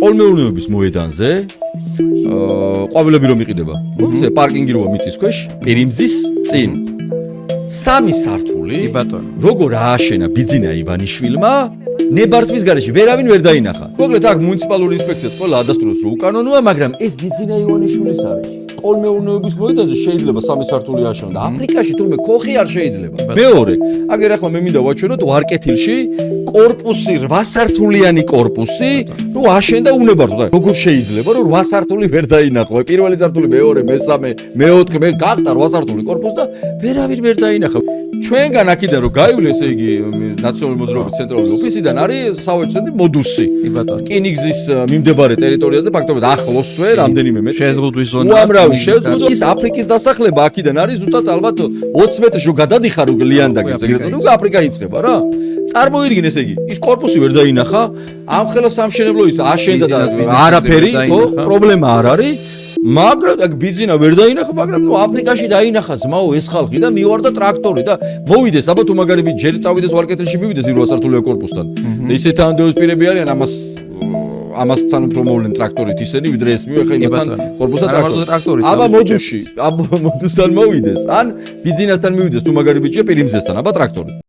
Qolmeunebis moedanze ყვავილები რომ იყიდება. პარკინგი როა მიწის ქვეშ, პირიმზის წინ. 3 სართული. კი ბატონო. როგორ ააშენა ბიძინა ივანიშვილმა, ნებართვის გარეშე ვერავინ ვერ დაინახა. მოკლედ აქ მუნიციპალური ინსპექციაც ყველა ადასტურებს რომ უკანონოა, მაგრამ ეს ბიძინა ივანიშვილის არის. Qolmeunebis მოედანზე შეიძლება 3 სართული ააშენო და აფრიკაში თურმე ქოხი არ შეიძლება. მეორე, აგერ ახლა მე მინდა ვაჩვენოთ ვარკეთილში კორპუსი 8 სართულიანი კორპუსი, რო აშენდა უნებართო. როგორ შეიძლება რომ 8 სართული ვერ დაინახო? პირველი სართული, მეორე, მესამე, მეოთხე, მე გახდა 8 სართული კორპუსი და ვერავინ ვერ დაინახა. ჩვენგან აქიდან რომ გაივლე, ესე იგი ნაციონალური მოძრაობის ცენტრალური ოფისიდან არის სავაჭრო მოდუსი. კი ბატონო. რკინიგზის მიმდებარე ტერიტორიაზე ფაქტობრივად ახლოსვე რამდენიმე მეტრი. შეზღუდვის ზონა. უამრავი შეზღუდვა. ის აფრიკის დასახლება აქიდან არის ზუსტად ალბათ 20 მეტრში რო გადადიხარ ლიანდაგებს, ეგრეთ წოდებული აფრიკა იწყება რა. წარმოიდგინე ესე იგი, ის კორპუსი ვერ დაინახა, ამ ხელა სამშენებლო ის აშენდა და არაფერი, ხო, პრობლემა არ არის. მაგრამ აქ ბიძინა ვერ დაინახა, მაგრამ ნუ აფრიკაში დაინახა ძმაო ეს ხალხი და მივარდა ტრაქტორი და მოვიდეს, აბა თუ მაგარები ჯერ წავიდეს ვარკეთილში მივიდეს 8 სართულიან კორპუსთან. და ისეთ ანდეოს პირები არიან ამასთან უფრო მოვლენ ტრაქტორით ისენი ვიდრე ეს მივეხა იმათთან კორპუსთან ტრაქტორით. აბა მოდუსში, მოდუსთან მოვიდეს, ან ბიძინასთან მივიდეს თუ მაგარი ბიჭია პირიმზესთან, აბა ტრაქტორი.